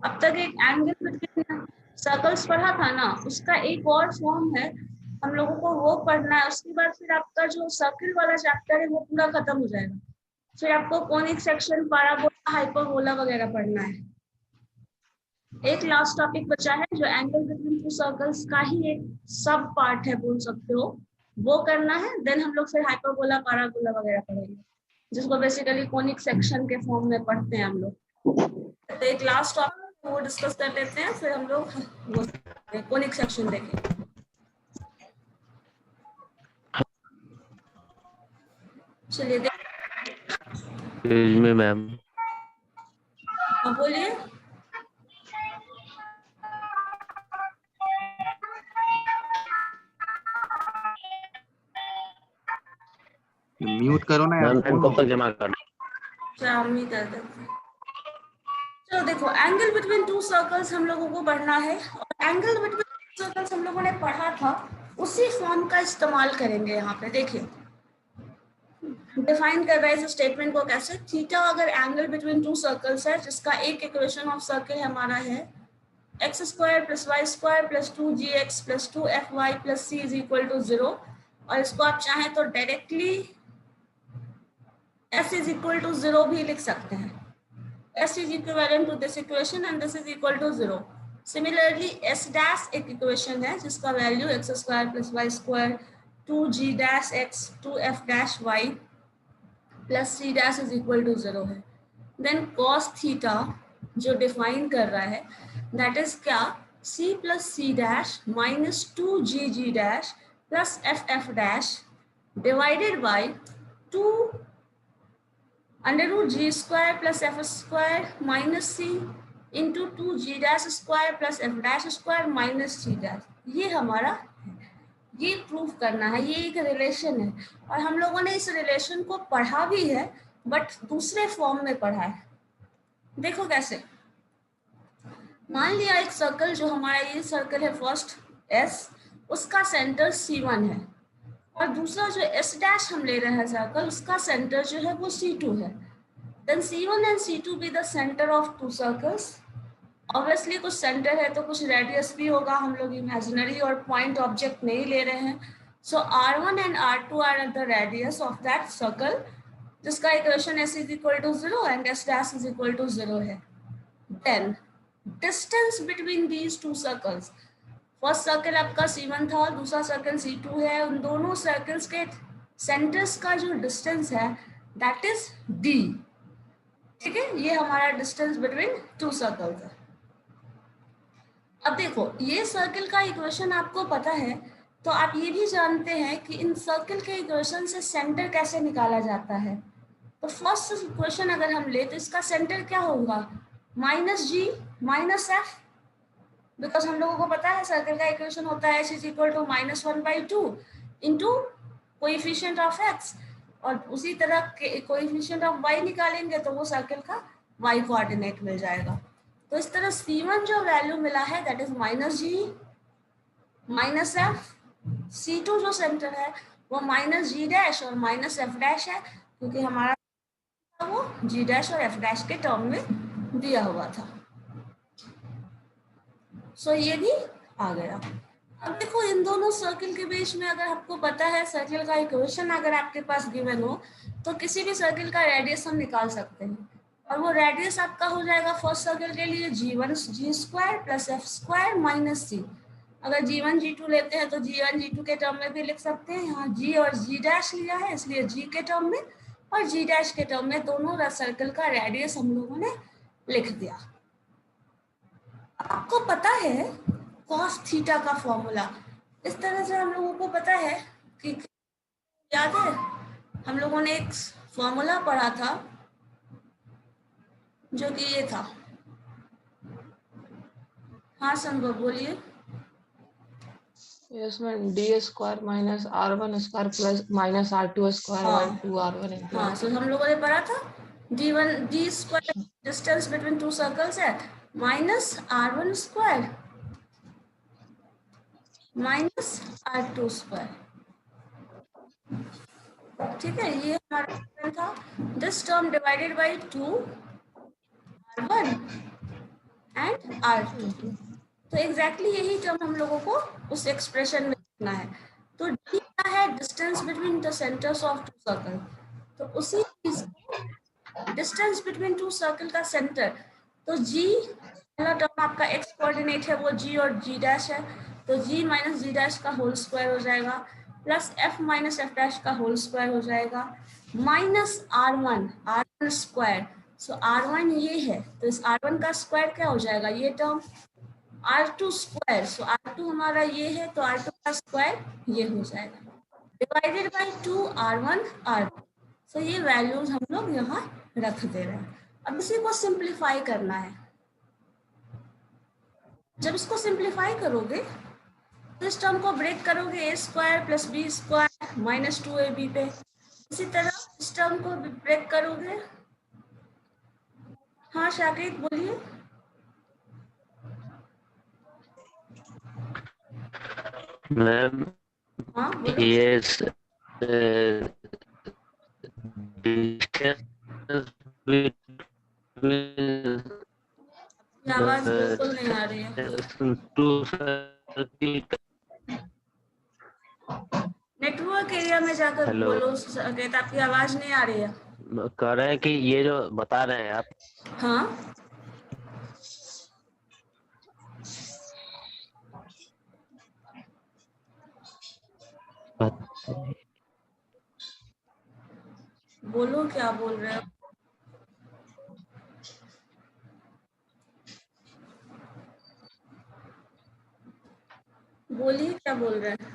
अब तक एक एंगल बिटवीन सर्कल्स पढ़ा था ना, उसका एक और फॉर्म है, हम लोगों को वो पढ़ना है। उसके बाद फिर आपका जो सर्किल वाला चैप्टर है वो पूरा खत्म हो जाएगा। फिर आपको कोनिक सेक्शन, पाराबोला, हाइपरबोला वगैरह पढ़ना है। एक लास्ट टॉपिक बचा है जो एंगल बिटवीन टू सर्कल्स का ही एक सब पार्ट है बोल सकते हो, वो करना है। देन हम लोग फिर हाइपरबोला, पाराबोला वगैरह पढ़ेंगे, जिसको बेसिकली कोनिक सेक्शन के फॉर्म में पढ़ते हैं हम लोग। तो एक लास्ट टॉपिक वो डिस्कस कर लेते हैं, फिर हम लोग वो कोनिक सेक्शन देखेंगे। चलिए पेज में मैम बोलिए। म्यूट करो ना यार मैम टाइम फोन। कब तक जमा कर? शाम ही कर देते हैं। चलो देखो, एंगल बिटवीन टू सर्कल्स हम लोगों को पढ़ना है, और एंगल बिटवीन टू सर्कल्स हम लोगों ने पढ़ा था, उसी फॉर्म का इस्तेमाल करेंगे यहाँ पे। देखिए डिफाइन कर रहा है इस स्टेटमेंट को कैसे। थीटा अगर एंगल बिटवीन टू सर्कल्स है, जिसका एक इक्वेशन ऑफ सर्कल हमारा है x square plus y square plus 2gx plus 2fy plus c is equal to 0, और इसको आप चाहें तो directly s is equal to 0 भी लिख सकते हैं। s is equivalent to this equation and this is equal to 0. Similarly, s dash एक इक्वेशन है जिसका value x square plus y square 2g dash x 2f dash y plus c dash is equal to 0 है। Then cos theta जो define कर रहा है, that is क्या, c plus c dash minus 2gg dash plus ff dash divided by 2 under root g square plus F square minus c into 2g dash square plus F dash square minus C dash. ये हमारा है, ये prove करना है, ये एक relation है। और हम लोगों ने इस रिलेशन को पढ़ा भी है, बट दूसरे फॉर्म में पढ़ा है। देखो कैसे, मान लिया एक सर्कल, जो हमारा ये सर्कल है फर्स्ट एस, उसका सेंटर C1 है, और दूसरा जो एस डैश हम ले रहे हैं सर्कल, उसका सेंटर जो है वो C2 है। Then C1 and C2 be the center of two circles. Obviously कुछ सेंटर है तो कुछ रेडियस भी होगा, हम लोग इमेजिनरी और पॉइंट ऑब्जेक्ट नहीं ले रहे हैं। सो R1 and R2 are the radius of that circle, जिसका equation s is equal to 0 and s dash is equal to 0 है। Then distance between these two circles, first circle आपका C1 था, दूसरा circle C2 है, उन दोनों circles के centres का जो डिस्टेंस है दैट इज D। ठीक है, ये हमारा डिस्टेंस बिटवीन टू सर्कल्स है। अब देखो, ये सर्कल का इक्वेशन आपको पता है, तो आप ये भी जानते हैं कि इन सर्कल के इक्वेशन से सेंटर कैसे निकाला जाता है। तो फर्स्ट इक्वेशन अगर हम ले तो इसका सेंटर क्या होगा, minus g minus f, because हम लोगों को पता है सर्कल का इक्वेशन होता है h is equal to -1/2 into coefficient of x, और उसी तरह कोएफिशिएंट ऑफ y निकालेंगे तो वो सर्कल का y कोऑर्डिनेट मिल जाएगा। तो इस तरह C1 जो वैल्यू मिला है that is -g minus F, C2 जो सेंटर है वो -g डैश और -f डैश है, क्योंकि हमारा वो g डैश और f डैश के टर्म में दिया हुआ था। सो ये भी आ गया। अब देखो, इन दोनों सर्कल के बीच में अगर आपको पता है सर्कल का इक्वेशन अगर आपके पास गिवन हो, तो किसी भी सर्कल का रेडियस हम निकाल सकते हैं, और वो रेडियस आपका हो जाएगा फर्स्ट सर्कल के लिए g1 g square plus F square minus C. अगर g1 g2 लेते हैं तो g1 g2 के टर्म में भी लिख सकते हैं, यहाँ g और g डैश लिया है इसलिए g के टर्म में, और g डैश के टर्म में दोनों सर्कल का रेडियस हम लोगों ने लिख दिया। आपको पता है cos थीटा का फॉर्मूला, इस तरह से हम लोगों को पता है कि, याद है हम लोगों ने एक फॉर्मूला पढ़ा था जो कि ये था। हाँ संभव बोलिए। Yes ma'am, D square minus R1 square plus minus R2 square by 2R1 into हाँ, तो हम लोगों ने पढ़ा था d square distance between two circles है minus R1 square minus R2 square. ठीक है, ये हमारा था this term divided by 2 R1 and R2। तो एग्जैक्टली यही टर्म हम लोगों को उस एक्सप्रेशन में लिखना है। तो d क्या है, distance between the centres of two circle. तो उसी चीज को डिस्टेंस बिटवीन टू सर्कल का सेंटर, तो g पहला टर्म आपका x कोऑर्डिनेट है वो g और g डैश है, तो g माइनस g डैश का होल स्क्वायर हो जाएगा plus f minus f dash का होल स्क्वायर हो जाएगा माइनस r1 स्क्वायर। सो r1 ये है, तो इस r1 का स्क्वायर क्या हो जाएगा, ये टर्म R2 स्क्वायर। सो R2 हमारा ये है, तो R2 का स्क्वायर ये हो जाएगा डिवाइडेड बाई 2 R1 R2। सो ये वैल्यूज हम लोग यहाँ रख दे रहे हैं। अब इसी को सिंप्लीफाई करना है। जब इसको सिंप्लीफाई करोगे तो इस टर्म को ब्रेक करोगे A square plus B square minus 2ab पे। इसी तरह इस टर्म को ब्रेक करोगे, हाँ शाकिब बोलिए। मैम हाँ बोलो। ये डिस्टेंस बिटवीन आपकी आवाज बिल्कुल नहीं आ रही है। To circle. नेटवर्क एरिया में जाकर हेलो, बोलो साकेत, आपकी आवाज नहीं आ रही है। कह रहे हैं कि ये जो बता रहे हैं आप, हाँ बोलो, क्या बोल रहे हो। बोलिए क्या बोल रहे हैं।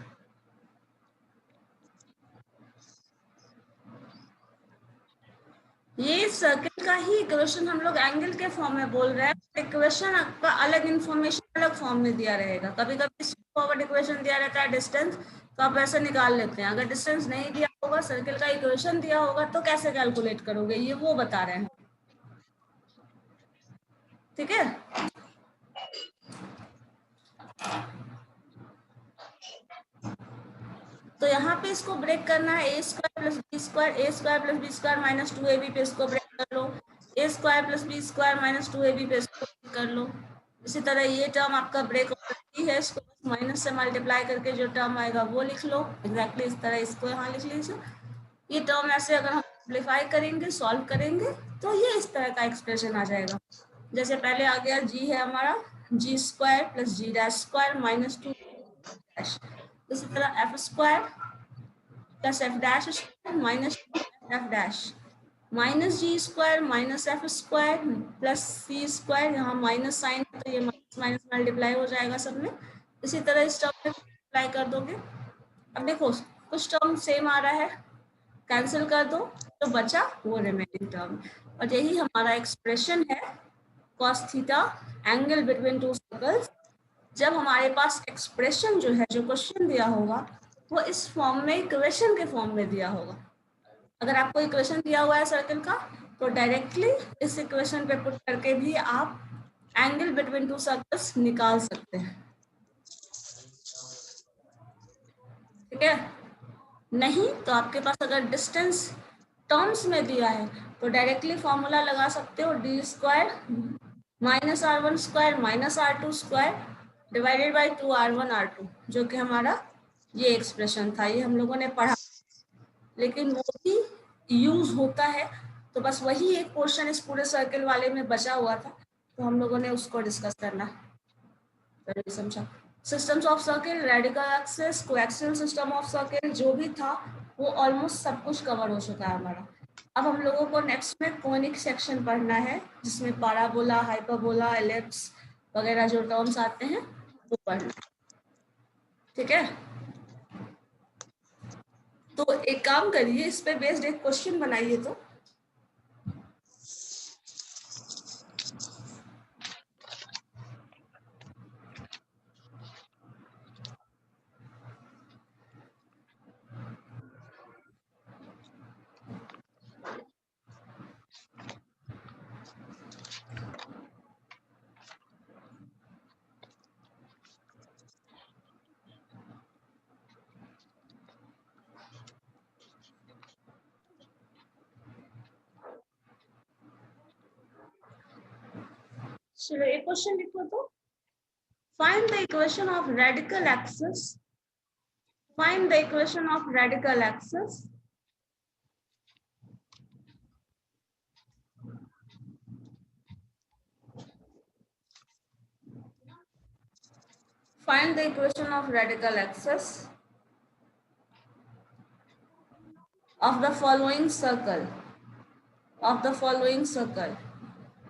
ये सर्किल का ही इक्वेशन हम लोग एंगल के फॉर्म में बोल रहे हैं। इक्वेशन का अलग इंफॉर्मेशन अलग फॉर्म में दिया रहेगा। कभी कभी फॉरवर्ड इक्वेशन दिया रहता है डिस्टेंस, तो आप ऐसे निकाल लेते हैं। अगर डिस्टेंस नहीं दिया होगा, सर्किल का इक्वेशन दिया होगा, तो कैसे कैलकुलेट करोगे, ये वो बता रहे हैं। ठीक है, तो यहाँ पे इसको ब्रेक करना है। A square plus B square, A square plus B square minus 2ab पे इसको ब्रेक कर लो। A square plus B square minus 2ab पे इसको ब्रेक कर लो। इसी तरह ये टर्म आपका ब्रेक ऑलरेडी है, इसको माइनस से मल्टीप्लाई करके जो टर्म आएगा वो लिख लो। एग्जैक्टली इस तरह इसको यहाँ लिख लीजिए। ये टर्म ऐसे अगर हम सिंप्लीफाई करेंगे, सॉल्व करेंगे, तो ये इस तरह का एक्सप्रेशन आ जाएगा। जैसे पहले आ गया जी है हमारा G square plus G dash square minus 2 dash. इसी तरह F square plus F dash square minus F dash minus G square minus F square plus C square. यहाँ माइनस साइन है तो ये माइनस माइनस मल्टीप्लाई हो जाएगा सब में। इसी तरह इस टर्म में मल्टीप्लाई कर दोगे। अब देखो कुछ टर्म सेम आ रहा है, कैंसिल कर दो, तो बचा वो रिमेनिंग टर्म। और यही हमारा एक्सप्रेशन है cos theta angle between two circles. जब हमारे पास एक्सप्रेशन जो है, जो क्वेश्चन दिया होगा, वो इस फॉर्म में इक्वेशन के फॉर्म में दिया होगा। अगर आपको इक्वेशन दिया हुआ है सर्कल का, तो डायरेक्टली इस इक्वेशन पे पुट करके भी आप एंगल बिटवीन टू सर्कल्स निकाल सकते हैं। ठीक है, नहीं तो आपके पास अगर डिस्टेंस टर्म्स में दिया है, तो डायरेक्टली फॉर्मूला लगा सकते हो, D square minus R1 square minus R2 square divided by 2 R1 R2, जो कि हमारा ये एक्सप्रेशन था। ये हम लोगों ने पढ़ा, लेकिन वो भी यूज होता है। तो बस वही एक पोर्शन इस पूरे सर्कल वाले में बचा हुआ था, तो हम लोगों ने उसको डिस्कस करना समझा। Systems of circle, radical axis, coaxial system of circle, जो भी था वो ऑलमोस्ट सब कुछ कवर हो चुका है हमारा। अब हम लोगों को नेक्स्ट में कोनिक सेक्शन पढ़ना है, जिसमें पैराबोला, हाइपरबोला, एलिप्स वगैरह जो टर्म्स आते हैं वो पढ़ना है। ठीक है, तो एक काम करिए, इस पे बेस्ड एक क्वेश्चन बनाइए। तो चलो एक क्वेश्चन लिखो तो, find the equation of radical axis, find the equation of radical axis find the equation of radical axis of the following circle, of the following circle,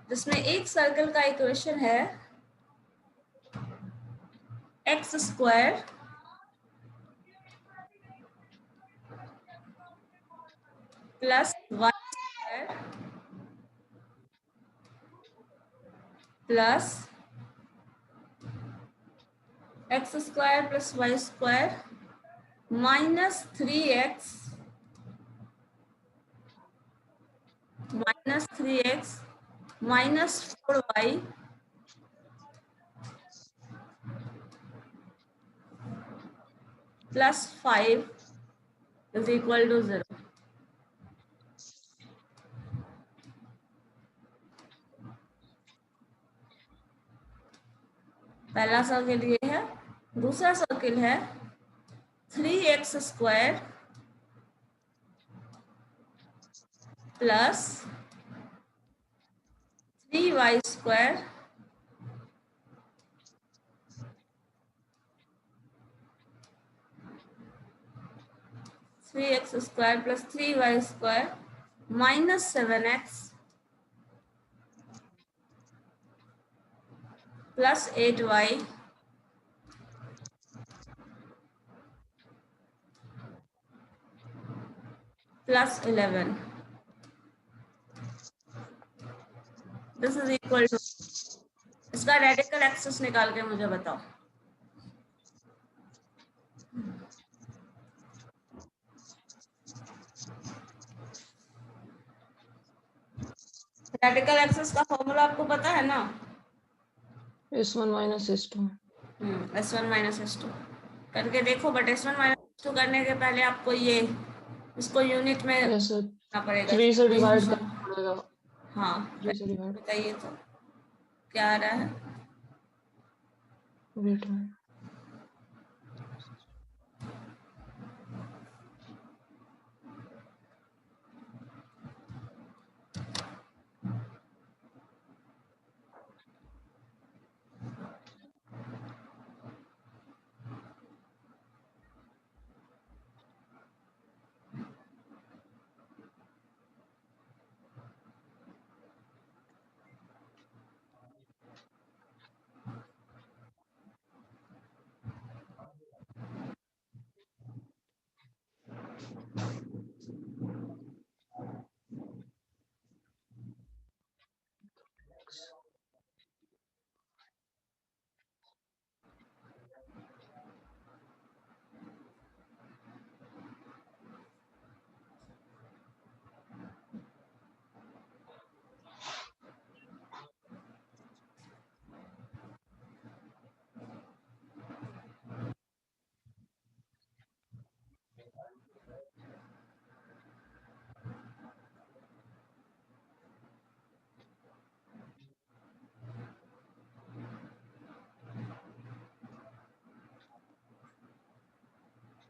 जिसमें एक सर्कल का इक्वेशन है x square plus y square plus x square plus y square minus 3x minus 4y plus 5 is equal to 0। पहला circle ये है, दूसरा circle है 3x square plus 3y square plus 3y square minus 7x plus 8y plus 11। This is equal to, इसका radical axis निकाल के मुझे बताओ। रेडिकल एक्सिस का फॉर्मूला आपको पता है ना? S1 minus S2। S1 minus S2 करके देखो, बट S1 माइनस S2 करने के पहले आपको ये इसको यूनिट में करना पड़ेगा, 3 से डिवाइड करना पड़ेगा। हाँ 3 से डिवाइड, बताइए तो क्या आ रहा है? वेट में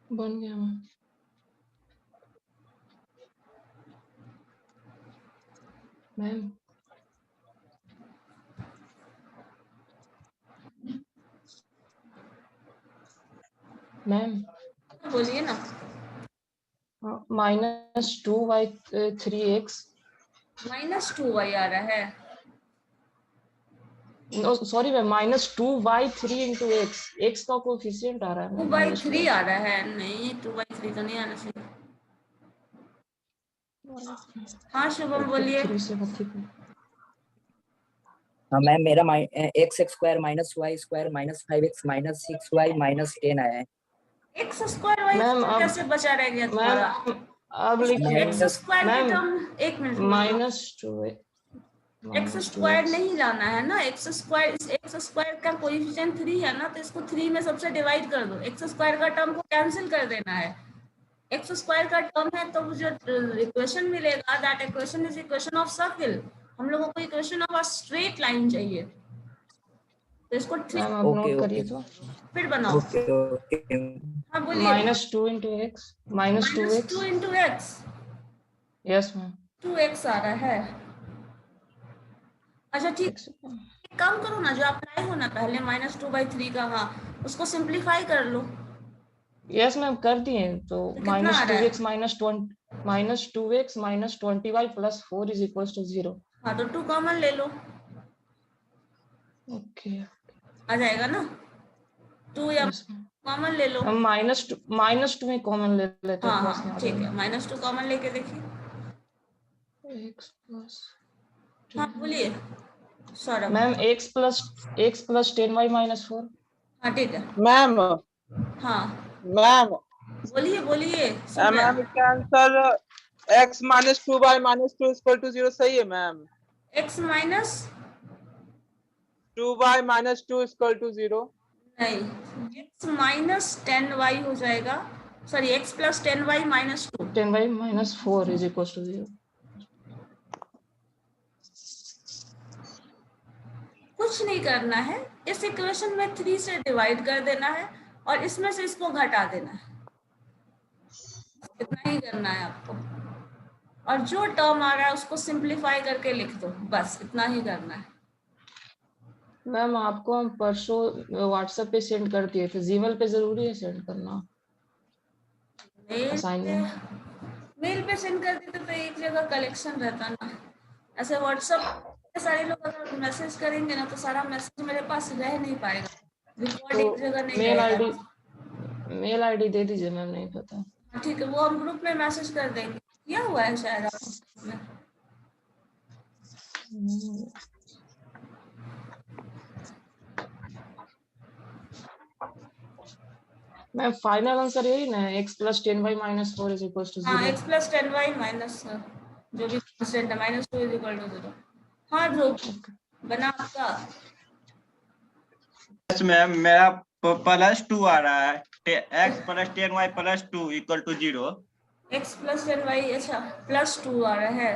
बन गया। मैम बोलिए ना। -2y3x माइनस 2y आ रहा है। Sorry ma'am, -2y3 into x, x का कोफिशिएंट आ रहा है। 2/3 आ रहा है, नहीं 2/3 तो नहीं आना चाहिए। हाँ शुभम बोलिए। 3 से मत ठीक है। हाँ मैम, मेरा x square minus y square minus 5x minus 6y minus 10 आया है। x स्क्वायर y स्क्वायर कैसे बचा रह गया तुम्हारा? अब लिखिए x स्क्वायर की टर्म, एक मिनट, -2 x स्क्वायर नहीं लाना है ना। x स्क्वायर का कोएफिशिएंट 3 है ना, तो इसको 3 में सबसे डिवाइड कर दो। x स्क्वायर का टर्म को कैंसिल कर देना है। x स्क्वायर का टर्म है तो जो इक्वेशन मिलेगा, that equation is equation of circle. हम लोगों को equation of a straight line चाहिए। तो इसको 3 मैम आप ओके नोट ओके करिए तो फिर बनाओ। ओके ओके हाँ बोलिए। -2 into x -2 -2x into x, yes ma'am 2x आ रहा है। अच्छा ठीक, एक काम करो ना, जो आप लाए हो ना पहले -2/3 का, हाँ उसको सिंप्लीफाई कर लो। यस मैम कर दिए। तो तो कितना आ रहा है? -2x -20y + 4 = 0। हाँ तो 2 कॉमन ले लो, ओके आ जाएगा ना। 2 या यस मैम। कॉमन ले लो। हम -2 में कॉमन ले लेते हैं, हाँ प्लस में हाँ आ ठीक है, जाएगा। -2 कॉमन लेके देखिए। x प्लस हाँ बोलिए सौरभ। Ma'am x + 10y - 4। हाँ ठीक है। मैम हाँ मैम बोलिए बोलिए, सुन रहे मैम हैं। इसका आंसर x -2y -2 = 0 सही है मैम। x minus 2y -2 = 0। नहीं, x -10y हो जाएगा, सॉरी x + 10y - 2। 10y - 4 = 0। कुछ नहीं करना है, इस इक्वेशन में 3 से डिवाइड कर देना है और इसमें से इसको घटा देना है, इतना ही करना है आपको। और जो टर्म आ रहा है उसको सिंप्लीफाई करके लिख दो, बस इतना ही करना है। मैम आपको हम परसों व्हाट्सएप पे सेंड कर दिए थे, जीमेल पे जरूरी है सेंड करना असाइनमेंट। मेल पे सेंड कर देते तो एक जगह कलेक्शन रहता ना, ऐसे व्हाट्सएप सारे लोग अगर मैसेज करेंगे ना तो सारा मैसेज मेरे पास रह नहीं पाएगा, रिकॉर्ड तो एक जगह नहीं मेल रहेगा। आईडी दे दीजिए मैम, नहीं पता। ठीक है, वो हम ग्रुप में मैसेज कर देंगे, किया हुआ है शायद आपने। मैम फाइनल आंसर यही ना, x + 10y - 4 = हाँ 0। x + 10y माइनस जो भी कांस्टेंट है -2 = 0। हाँ ध्रुव बना आपका। यस मैम, मेरा +2 आ रहा है। x + 10y + 2 = 0। x + 10y, अच्छा +2 आ रहा है।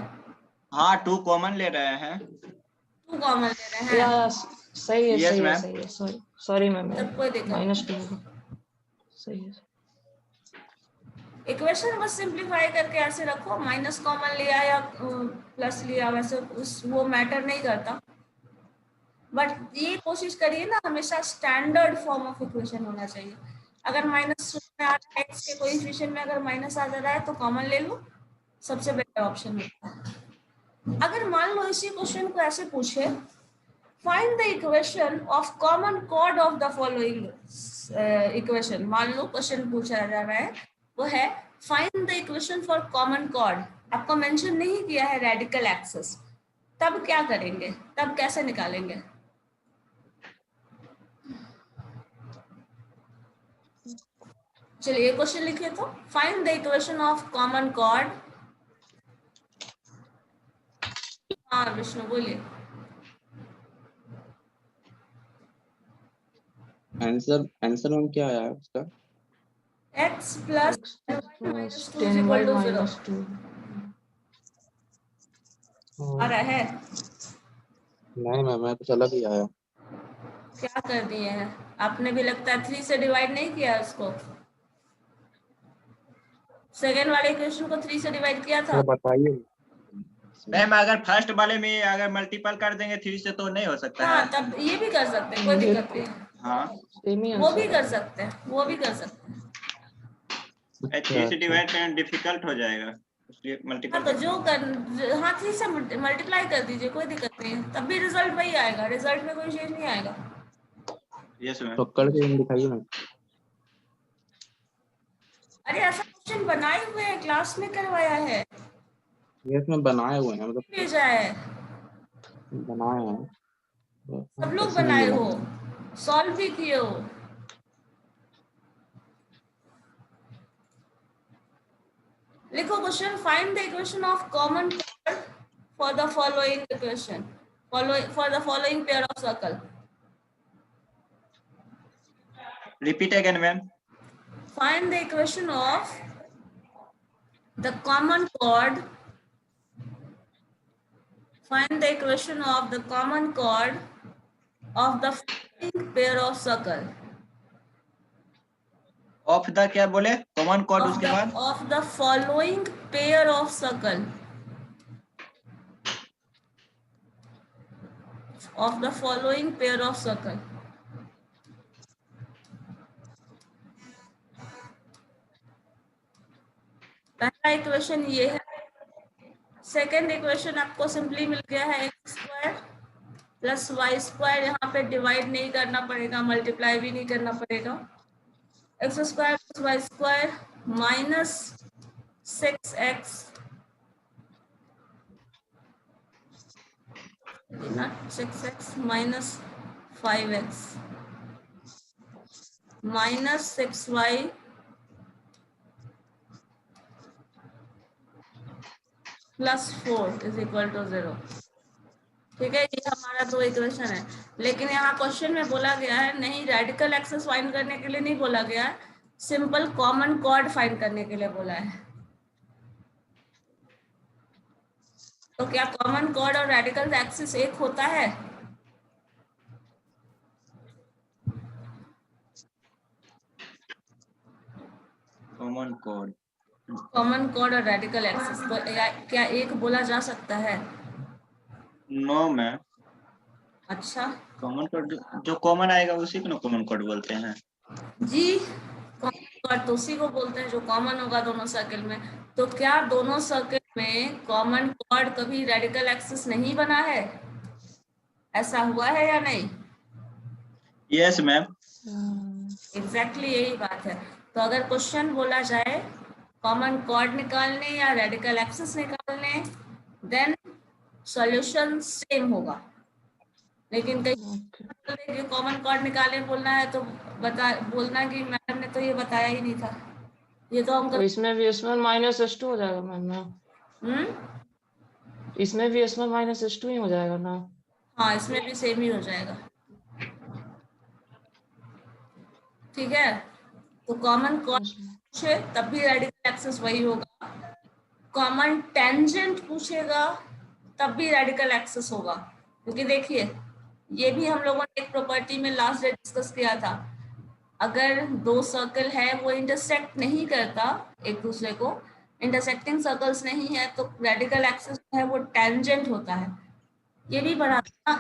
हाँ 2 कॉमन ले रहे हैं। 2 कॉमन ले रहे या हैं। सही है, यस सही है, मैम। सही है, सॉरी मैम, तब कोई दिक्कत नहीं। -2 सही है। इक्वेशन बस सिंप्लीफाई करके ऐसे रखो, माइनस कॉमन लिया या प्लस लिया, वैसे वो मैटर नहीं करता, बट ये कोशिश करिए ना हमेशा स्टैंडर्ड फॉर्म ऑफ इक्वेशन होना चाहिए। अगर माइनस में आ रहा है, एक्स के कोएफिशिएंट में अगर माइनस आ जा रहा है तो कॉमन ले लो, सबसे बेटर ऑप्शन होता है। अगर मान लो इसी क्वेश्चन को ऐसे पूछे, find the equation of common chord of the following equation, मान लो क्वेश्चन पूछा जा रहा है वो है find the equation for common chord, आपको मेंशन नहीं किया है रेडिकल एक्सेस, तब क्या करेंगे, तब कैसे निकालेंगे? चलिए क्वेश्चन लिखिए तो, find the equation of common chord. हाँ विष्णु बोलिए। आंसर में क्या आया उसका? x + x + 2 10y = 0 - 2। आ रहा है। नहीं मैं कुछ अलग ही आया। क्या कर दिए हैं आपने भी, लगता है 3 से डिवाइड नहीं किया उसको, सेकेंड वाले इक्वेशन को 3 से डिवाइड किया था। तो बताइए। मैम अगर फर्स्ट वाले में अगर मल्टीपल कर देंगे 3 से तो नहीं हो सकता हाँ है। तब ये भी कर सकते हैं, कोई दिक्कत नहीं है, हाँ सेम ही वो भी आंसर कर है। सकते हैं, वो भी कर सकते हैं। 3 से डिवाइड करना डिफिकल्ट हो जाएगा, इसलिए हाँ मल्टीपल तो करते जो हैं। कर, हाँ 3 से मल्टीप्लाई कर दीजिए, कोई दिक्कत नहीं है, तब भी रिजल्ट वही आएगा, रिजल्ट में कोई चेंज नहीं आएगा। Yes ma'am. तो करके दिखाइए ना। अरे ऐसा क्वेश्चन बनाए हुए हैं, क्लास में करवाया है, ये इसमें बनाए हुए हैं, मतलब भेजा है, बनाए हैं तो सब लोग कैसे नहीं बनाए मिला? हो, सॉल्व भी किए हो। लिखो question, find the equation of common chord for the following equation, for the following pair of circle. Repeat again ma'am. Find the equation of the common chord. Find the equation of the common chord of the pair of circle of the क्या बोले, common chord उसके बाद of the following pair of circle, of the following pair of circle. पहला इक्वेशन ये है, second equation आपको simply मिल गया है x square plus y square, यहाँ पे डिवाइड नहीं करना पड़ेगा, मल्टीप्लाई भी नहीं करना पड़ेगा, x square plus y square minus 6x not 6x minus 5x minus 6y plus 4 is equal to 0। ठीक है, ये हमारा दो इक्वेशन है। लेकिन यहाँ क्वेश्चन में बोला गया है नहीं, रेडिकल एक्सेस फाइंड करने के लिए नहीं बोला गया है, सिंपल कॉमन कॉर्ड फाइंड करने के लिए बोला है। तो क्या कॉमन कॉर्ड और रेडिकल एक्सिस एक होता है? कॉमन कॉर्ड, कॉमन कॉर्ड और रेडिकल एक्सिस को क्या एक बोला जा सकता है? नो मैम, अच्छा कॉमन कॉर्ड जो कॉमन आएगा उसी को ना कॉमन कॉर्ड बोलते हैं जी, कॉमन कॉर्ड तो उसी को बोलते हैं जो कॉमन होगा दोनों सर्किल में। तो क्या दोनों सर्किल में कॉमन कॉर्ड कभी रेडिकल एक्सिस नहीं बना है? ऐसा हुआ है या नहीं? Yes ma'am. एग्जैक्टली यही बात है। तो अगर क्वेश्चन बोला जाए कॉमन कॉर्ड निकालने या रेडिकल एक्सिस निकालने, देन सॉल्यूशन सेम होगा। लेकिन कहीं कॉमन कॉर्ड निकालने बोलना है तो बोलना कि मैडम ने तो ये बताया ही नहीं था, ये तो हम तो इसमें भी S1 माइनस S2 हो जाएगा मैम। इसमें भी S1 माइनस S2 ही हो जाएगा ना? हाँ, इसमें भी सेम ही हो जाएगा। ठीक है, तो कॉमन कॉर्ड पूछे तब भी रेडिकल एक्सिस वही होगा, कॉमन टेंजेंट पूछेगा तब भी रेडिकल एक्सिस होगा। क्योंकि देखिए ये भी हम लोगों ने एक प्रॉपर्टी में लास्ट डे डिस्कस किया था, अगर दो सर्कल है वो इंटरसेक्ट नहीं करता एक दूसरे को, इंटरसेक्टिंग सर्कल्स नहीं है, तो रेडिकल एक्सिस है वो टेंजेंट होता है। ये भी पढ़ा था ना,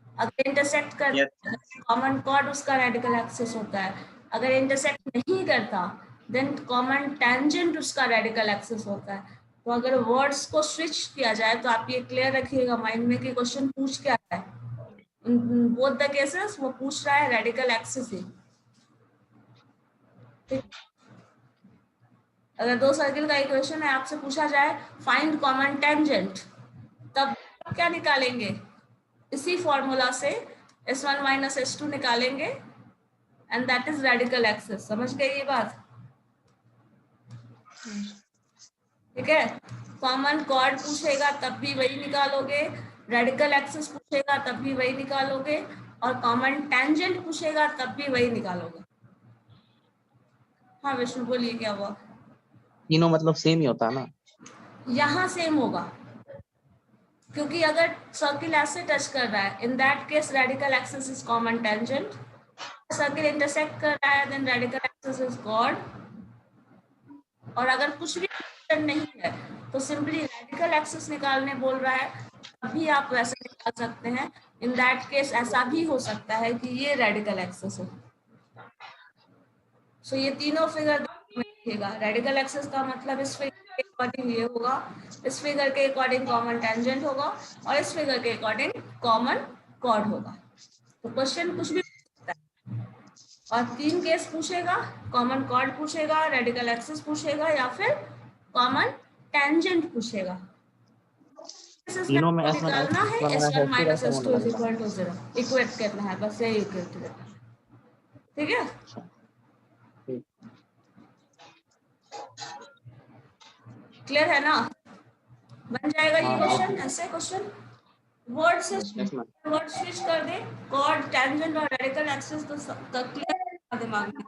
अगर इंटरसेक्ट करता कॉमन कॉर्ड उसका रेडिकल एक्सिस होता है, अगर इंटरसेक्ट नहीं करता देन कॉमन टेंजेंट उसका रेडिकल एक्सिस होता है। तो अगर वर्ड्स को स्विच किया जाए तो आप ये क्लियर रखिएगा माइंड में कि क्वेश्चन पूछ क्या है। इन बोथ द केसेस वो पूछ रहा है रेडिकल एक्सिस ही। अगर दो सर्किल का इक्वेशन है, आपसे पूछा जाए फाइंड कॉमन टेंजेंट, तब क्या निकालेंगे? इसी फॉर्मूला से S1 माइनस S2 निकालेंगे and that is radical axis. समझ गए ये बात? ठीक है, कॉमन कॉर्ड पूछेगा तब भी वही निकालोगे, रेडिकल एक्सिस पूछेगा तब भी वही निकालोगे, और कॉमन टेंजेंट पूछेगा तब भी वही निकालोगे। हाँ विष्णु बोलिए, क्या हुआ? तीनों मतलब सेम ही होता है ना? यहाँ सेम होगा, क्योंकि अगर सर्किल ऐसे टच कर रहा है, in that case radical axis is common tangent. Circle intersect कर रहा है then radical axis is chord. और अगर कुछ भी नहीं है तो सिंपली रेडिकल एक्सिस निकालने बोल रहा है, अभी आप वैसे निकाल सकते हैं। इन दैट केस ऐसा भी हो सकता है कि ये रेडिकल एक्सिस है। सो ये तीनों फिगर देखिएगा, रेडिकल एक्सिस का मतलब इस फिगर के अकॉर्डिंग ये होगा, इस फिगर के अकॉर्डिंग कॉमन टेंजेंट होगा, और इस फिगर के अकॉर्डिंग कॉमन कॉर्ड होगा। तो क्वेश्चन कुछ भी पूछ सकता है, और तीन केस पूछेगा, कॉमन कॉर्ड पूछेगा, रेडिकल एक्सिस पूछेगा, या फिर कॉमन टेंजेंट पूछेगा। तीनों में निकालना है S1 minus S2 is equal to 0, equate करना है बस, यही इक्वेट करना है। ठीक है, क्लियर है ना? बन जाएगा ये क्वेश्चन, ऐसे क्वेश्चन वर्ड से वर्ड स्विच कर दे, कॉर्ड टेंजेंट और रेडिकल एक्सिस तो क्लियर दिमाग में।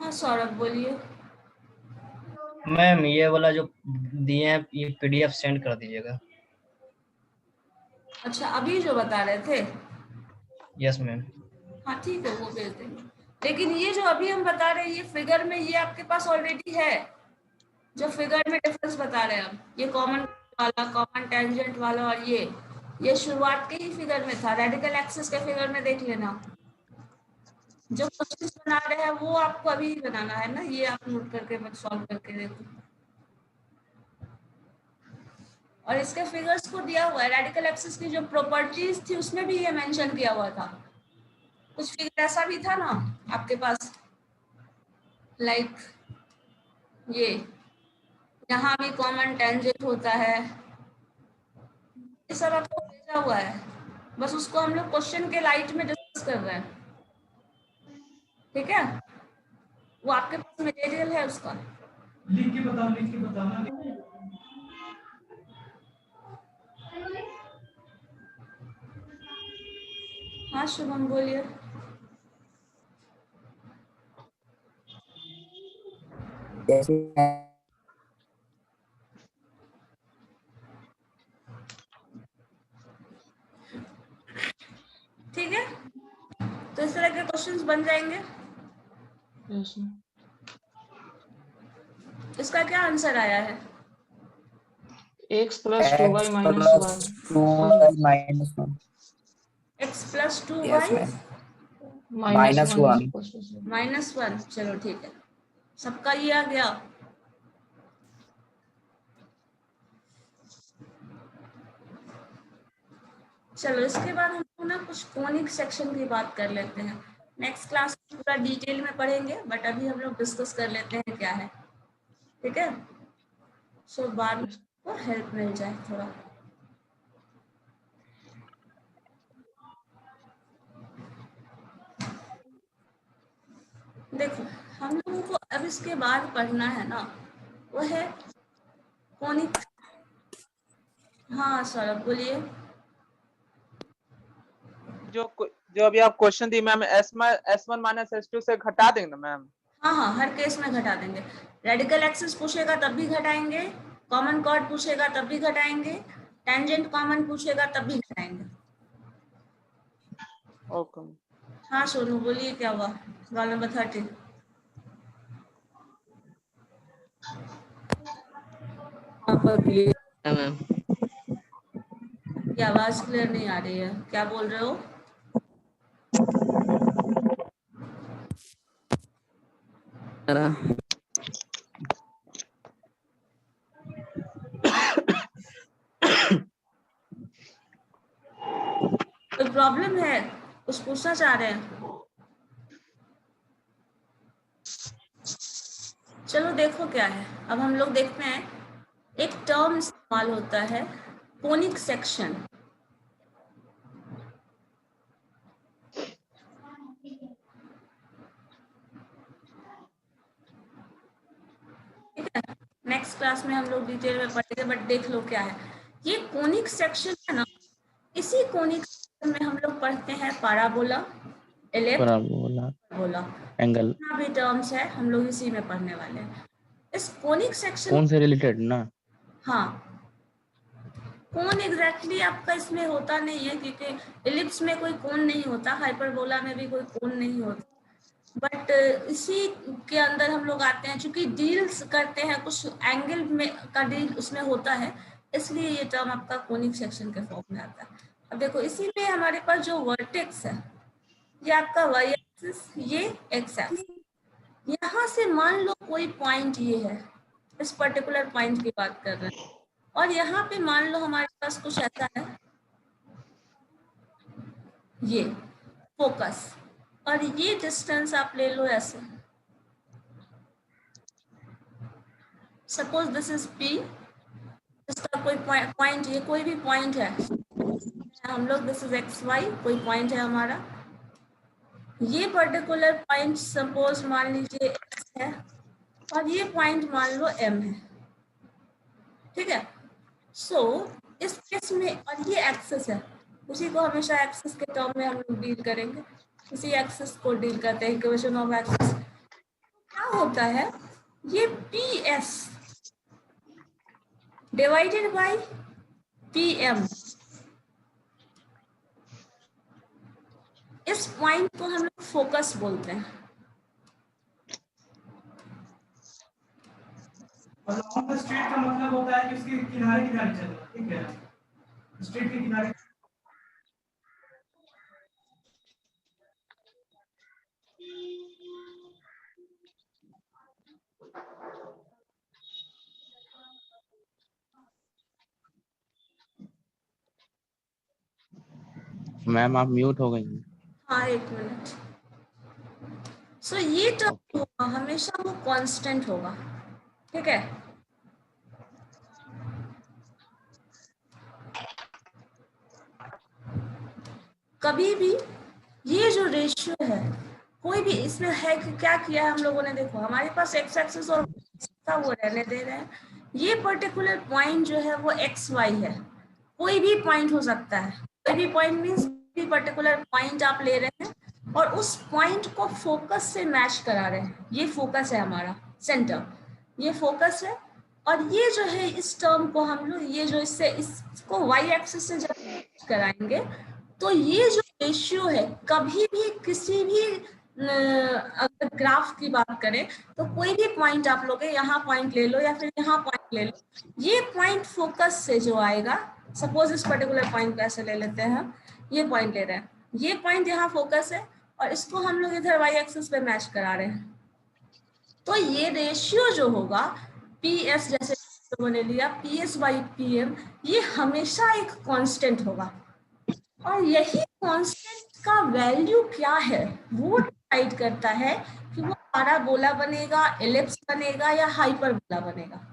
हाँ सौरभ बोलिए। मैम ये वाला जो दिए हैं ये PDF सेंड कर दीजिएगा। अच्छा अभी जो बता रहे थे, यस मैम। हाँ ठीक है वो भेज देंगे। लेकिन ये जो अभी हम बता रहे हैं ये फिगर में ये आपके पास ऑलरेडी है, जो फिगर में डिफरेंस बता रहे हैं हम, ये कॉमन वाला, कॉमन टेंजेंट वाला, और ये शुरुआत के ही फिगर में था। रेडिकल एक्सिस के फिगर में देख लेना। जो क्वेश्चन बना रहे हैं वो आपको अभी ही बनाना है ना, ये आप नोट करके मत सॉल्व करके देखो। और इसके फिगर्स को दिया हुआ है, रेडिकल एक्सिस की जो प्रॉपर्टीज थी उसमें भी ये मेंशन किया हुआ था। कुछ फिगर ऐसा भी था ना आपके पास, लाइक ये यहाँ भी कॉमन टेंजेंट होता है, ये सब आपको भेजा हुआ है, बस उसको हम लोग क्वेश्चन के लाइट में डिस्कस कर रहे हैं। ठीक है, वो आपके पास मटेरियल है उसका। लिख के बताना। हाँ शुभम बोलिए। Yes, ma'am. ठीक है, तो इस तरह के क्वेश्चंस बन जाएंगे। Yes ma'am. इसका क्या आंसर आया है? x plus 2y X minus plus 2y minus 1. x plus 2y Yes, ma'am. Minus -1. -1। चलो ठीक है, सबका ये आ गया। चलो इसके बाद हम लोग ना कुछ कोनिक सेक्शन की बात कर लेते हैं। नेक्स्ट क्लास में पूरा डिटेल में पढ़ेंगे, बट अभी हम लोग डिस्कस कर लेते हैं क्या है। ठीक है, सो बाद में आपको हेल्प मिल जाए थोड़ा। देखो हम लोगों को अब इसके बाद पढ़ना है ना, वो है कोनिक। हाँ सौरभ बोलिए। जो अभी आप क्वेश्चन दी मैम, S1 माइनस S2 से घटा देंगे ना मैम? हाँ हाँ, हर केस में घटा देंगे। रेडिकल एक्सिस पूछेगा तब भी घटाएंगे, कॉमन कॉर्ड पूछेगा तब भी घटाएंगे, टेंजेंट कॉमन पूछेगा तब भी घटाएंगे। ओके। हाँ सोनू बोलिए क्या हुआ? Roll number 30। मैम की आवाज क्लियर नहीं आ रही है, क्या बोल रहे हो? कोई प्रॉब्लम है, कुछ पूछना चाह रहे हैं? चलो देखो क्या है, अब हम लोग देखते हैं। एक टर्म इस्तेमाल होता है कोनिक सेक्शन। ठीक है, नेक्स्ट क्लास में हम लोग डिटेल में पढ़ेंगे, बट देख लो क्या है ये कोनिक सेक्शन है ना। इसी कोनिक सेक्शन में हम लोग पढ़ते हैं पैराबोला, एलिप्स, पैराबोला, एंगल भी टर्म्स है, हम लोग इसी में पढ़ने वाले हैं। इस कोनिक सेक्शन कौन से रिलेटेड ना? हाँ, कोन एग्जैक्टली आपका इसमें होता नहीं है, क्योंकि एलिप्स में कोई कोन नहीं होता, हाइपरबोला में भी कोई कोन नहीं होता, बट इसी के अंदर हम लोग आते हैं। चूंकि डील्स करते हैं कुछ एंगल में का डील उसमें होता है, इसलिए ये टर्म आपका कोनिक सेक्शन के फॉर्म में आता है। अब देखो इसी में हमारे पास जो वर्टेक्स है, ये आपका वाई एक्सिस, ये एक्स एक्सिस। यहाँ से मान लो कोई पॉइंट ये है, इस पर्टिकुलर पॉइंट की बात कर रहे हैं, और यहाँ पे मान लो हमारे पास कुछ ऐसा है, ये फोकस, और ये डिस्टेंस आप ले लो ऐसे। सपोज दिस इज P, इसका कोई पॉइंट, ये कोई भी पॉइंट है, हम लोग दिस इज XY, कोई पॉइंट है हमारा, ये पर्टिकुलर पॉइंट सपोज मान लीजिए X है, और ये पॉइंट मान लो M है। ठीक है, सो इस केस में, और ये एक्सिस है, उसी को हमेशा एक्सिस के टर्म में हम लोग डील करेंगे, इसी एक्सिस को डील करते हैं, इक्वेशन ऑफ एक्सिस। क्या होता है ये PS डिवाइडेड बाय PM। इस पॉइंट को हम लोग फोकस बोलते हैं। along the street का मतलब होता है कि उसके किनारे किनारे चलना, ठीक है, स्ट्रीट के किनारे। मैम आप म्यूट हो गई हैं। हाँ, एक मिनट। सो ये टर्म होगा हमेशा वो कांस्टेंट होगा, ठीक है। कभी भी ये जो रेशियो है, कोई भी इसमें है कि क्या किया है हम लोगों ने, देखो हमारे पास एक्स एक्सिस और का वो रहने दे रहे हैं। ये पर्टिकुलर पॉइंट जो है वो एक्स वाई है, कोई भी पॉइंट हो सकता है। कोई भी पॉइंट मीन्स कोई पर्टिकुलर पॉइंट आप ले रहे हैं और उस पॉइंट को फोकस से मैच करा रहे हैं। ये फोकस है हमारा सेंटर, ये फोकस है। और ये जो है इस टर्म को हम लोग ये जो इससे इसको वाई एक्सिस से जब कराएंगे तो ये जो रेशियो है, कभी भी किसी भी अगर ग्राफ की बात करें तो कोई भी पॉइंट आप लोगे, यहाँ पॉइंट ले लो या फिर यहाँ पॉइंट ले लो, ये पॉइंट फोकस से जो आएगा, सपोज इस पर्टिकुलर पॉइंट को ऐसे ले लेते हैं हम, ये पॉइंट ले रहे हैं, ये पॉइंट यहाँ फोकस है और इसको हम लोग इधर वाई एक्सिस पे मैच करा रहे हैं। तो ये रेशियो जो होगा PS, जैसे लोगों ने लिया PS बाई PM, ये हमेशा एक कांस्टेंट होगा। और यही कांस्टेंट का वैल्यू क्या है वो डिसाइड करता है कि वो पैराबोला बनेगा, एलिप्स बनेगा या हाइपरबोला बनेगा।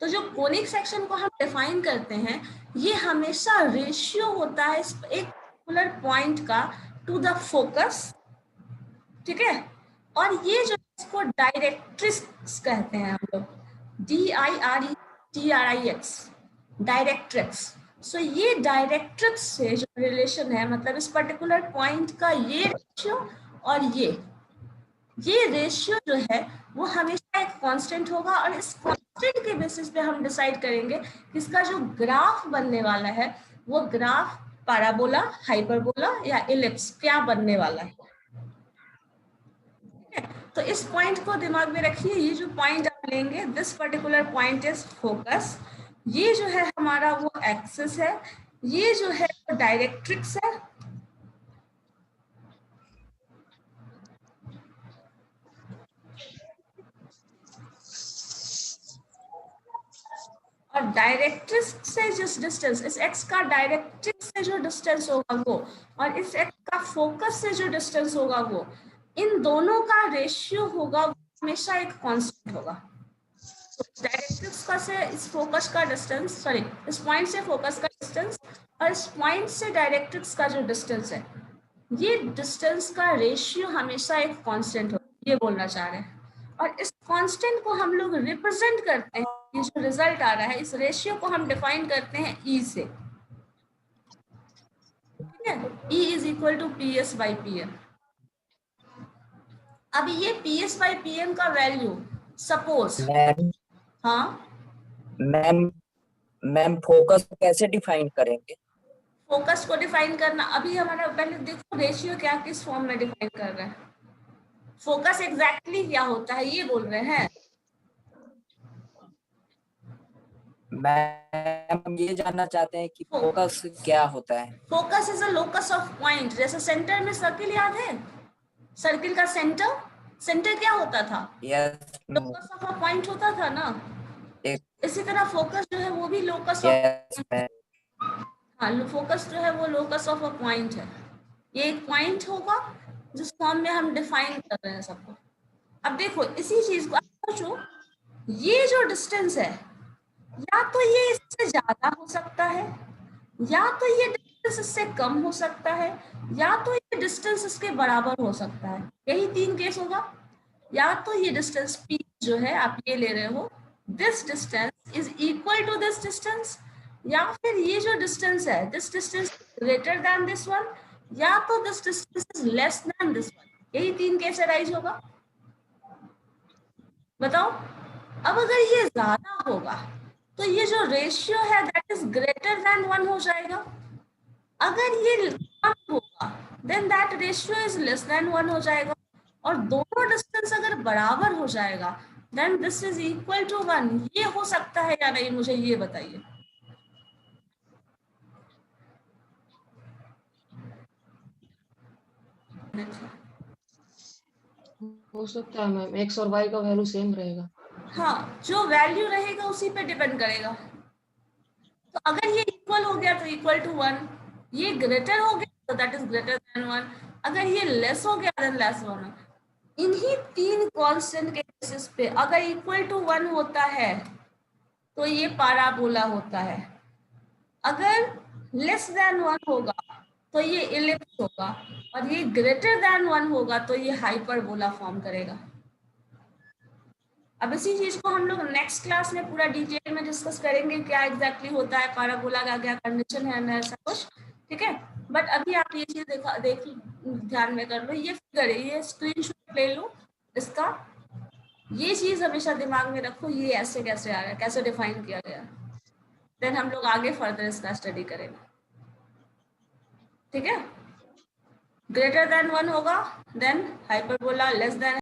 तो जो कोनिक सेक्शन को हम डिफाइन करते हैं, ये हमेशा रेशियो होता है एक पर्टिकुलर पॉइंट का टू द फोकस, ठीक है। और ये जो इसको डायरेक्ट्रिक्स कहते हैं हम लोग, DIRECTRIX, डायरेक्ट्रिक्स। सो ये डायरेक्ट्रिक्स से जो रिलेशन है, मतलब इस पर्टिकुलर पॉइंट का ये रेशियो और ये रेशियो जो है वो हमेशा एक कांस्टेंट होगा। और इस कांस्टेंट के बेसिस पे हम डिसाइड करेंगे कि इसका जो ग्राफ बनने वाला है वो ग्राफ पैराबोला, हाइपरबोला या इलिप्स क्या बनने वाला है। तो इस पॉइंट को दिमाग में रखिए, ये जो पॉइंट आप लेंगे, this particular point is focus. ये जो है हमारा वो एक्सिस है, ये जो है वो डायरेक्ट्रिक्स है, और डायरेक्ट्रिक्स से जिस डिस्टेंस, इस एक्स का डायरेक्ट्रिक्स से जो डिस्टेंस होगा वो, और इस एक्स का फोकस से जो डिस्टेंस होगा वो, इन दोनों का रेशियो होगा वो हमेशा एक कांस्टेंट होगा। तो डायरेक्ट्रिक्स का से इस फोकस का डिस्टेंस, सॉरी इस पॉइंट से फोकस का डिस्टेंस और इस पॉइंट से डायरेक्ट्रिक्स का जो डिस्टेंस है, ये डिस्टेंस का रेशियो हमेशा एक कांस्टेंट होगा, ये बोलना चाह रहे हैं। और इस कांस्टेंट को हम लोग रिप्रेजेंट करते हैं, ये जो रिजल्ट आ रहा है इस रेशियो को हम डिफाइन करते हैं E से, ठीक है। E is equal to PS by PM। अब ये PS बाई PM का वैल्यू सपोज, हाँ मैम फोकस कैसे डिफाइन करेंगे? फोकस को डिफाइन करना, अभी हमारा पहले देखो रेशियो क्या किस फॉर्म में डिफाइन कर रहे हैं, फोकस एग्जैक्टली क्या होता है ये बोल रहे हैं। मैम ये जानना चाहते हैं कि फोकस क्या होता है। Focus is a locus of point. जैसे सेंटर में सर्किल याद है, सर्किल का सेंटर क्या होता था? Yes, locus of a point होता था ना। इसी तरह फोकस जो है वो भी लोकस ऑफ, हाँ फोकस जो है वो लोकस ऑफ अ पॉइंट है। ये एक पॉइंट होगा जिस फॉर्म में हम डिफाइन कर रहे हैं सबको। अब देखो इसी चीज को सोचो, ये जो डिस्टेंस है या तो ये इससे ज्यादा हो सकता है, या तो ये डिस्टेंस इससे कम हो सकता है, या तो ये डिस्टेंस इसके बराबर हो सकता है। यही तीन केस होगा। या तो ये डिस्टेंस P जो है आप ये ले रहे हो, this distance is equal to this distance, या फिर ये जो डिस्टेंस है this distance greater than this one, या तो this distance is less than this one. यही तीन केस अराइज होगा। बताओ। अब अगर ये ज्यादा होगा तो ये जो रेशियो है दैट इज ग्रेटर देन 1 हो जाएगा। अगर ये कम होगा then that ratio is less than 1 हो जाएगा। और दोनों डिस्टेंस अगर बराबर हो जाएगा then this is equal to 1। ये हो सकता है या नहीं, मुझे ये बताइए। हो सकता है मैम, एक्स और वाई का वैल्यू सेम रहेगा। हाँ, जो वैल्यू रहेगा उसी पे डिपेंड करेगा। तो अगर ये इक्वल हो गया तो इक्वल टू 1, ये ग्रेटर हो गया तो दैट इज ग्रेटर देन 1, अगर ये लेस हो गया देन लेस 1। इन्हीं 3 कांस्टेंट के बेसिस पे अगर इक्वल टू 1 होता है तो ये पाराबोला होता है, अगर लेस देन 1 होगा तो ये इलिप्स होगा, और ये ग्रेटर देन 1 होगा तो ये हाइपरबोला फॉर्म करेगा। अब इसी चीज को हम लोग नेक्स्ट क्लास में पूरा डिटेल में डिस्कस करेंगे, क्या एग्जैक्टली होता है पाराबोला का, क्या कंडीशन है, ऐसा कुछ, ठीक है। बट अभी आप ये चीज देख ध्यान में कर लो, ये फिगर है, ये स्क्रीनशॉट ले लो इसका, ये चीज हमेशा दिमाग में रखो, ये ऐसे कैसे आ रहा है, कैसे डिफाइन किया गया, देन हम लोग आगे फर्दर इसका स्टडी करेंगे, ठीक है। ग्रेटर देन 1 होगा देन हाइपरबोला, लेस देन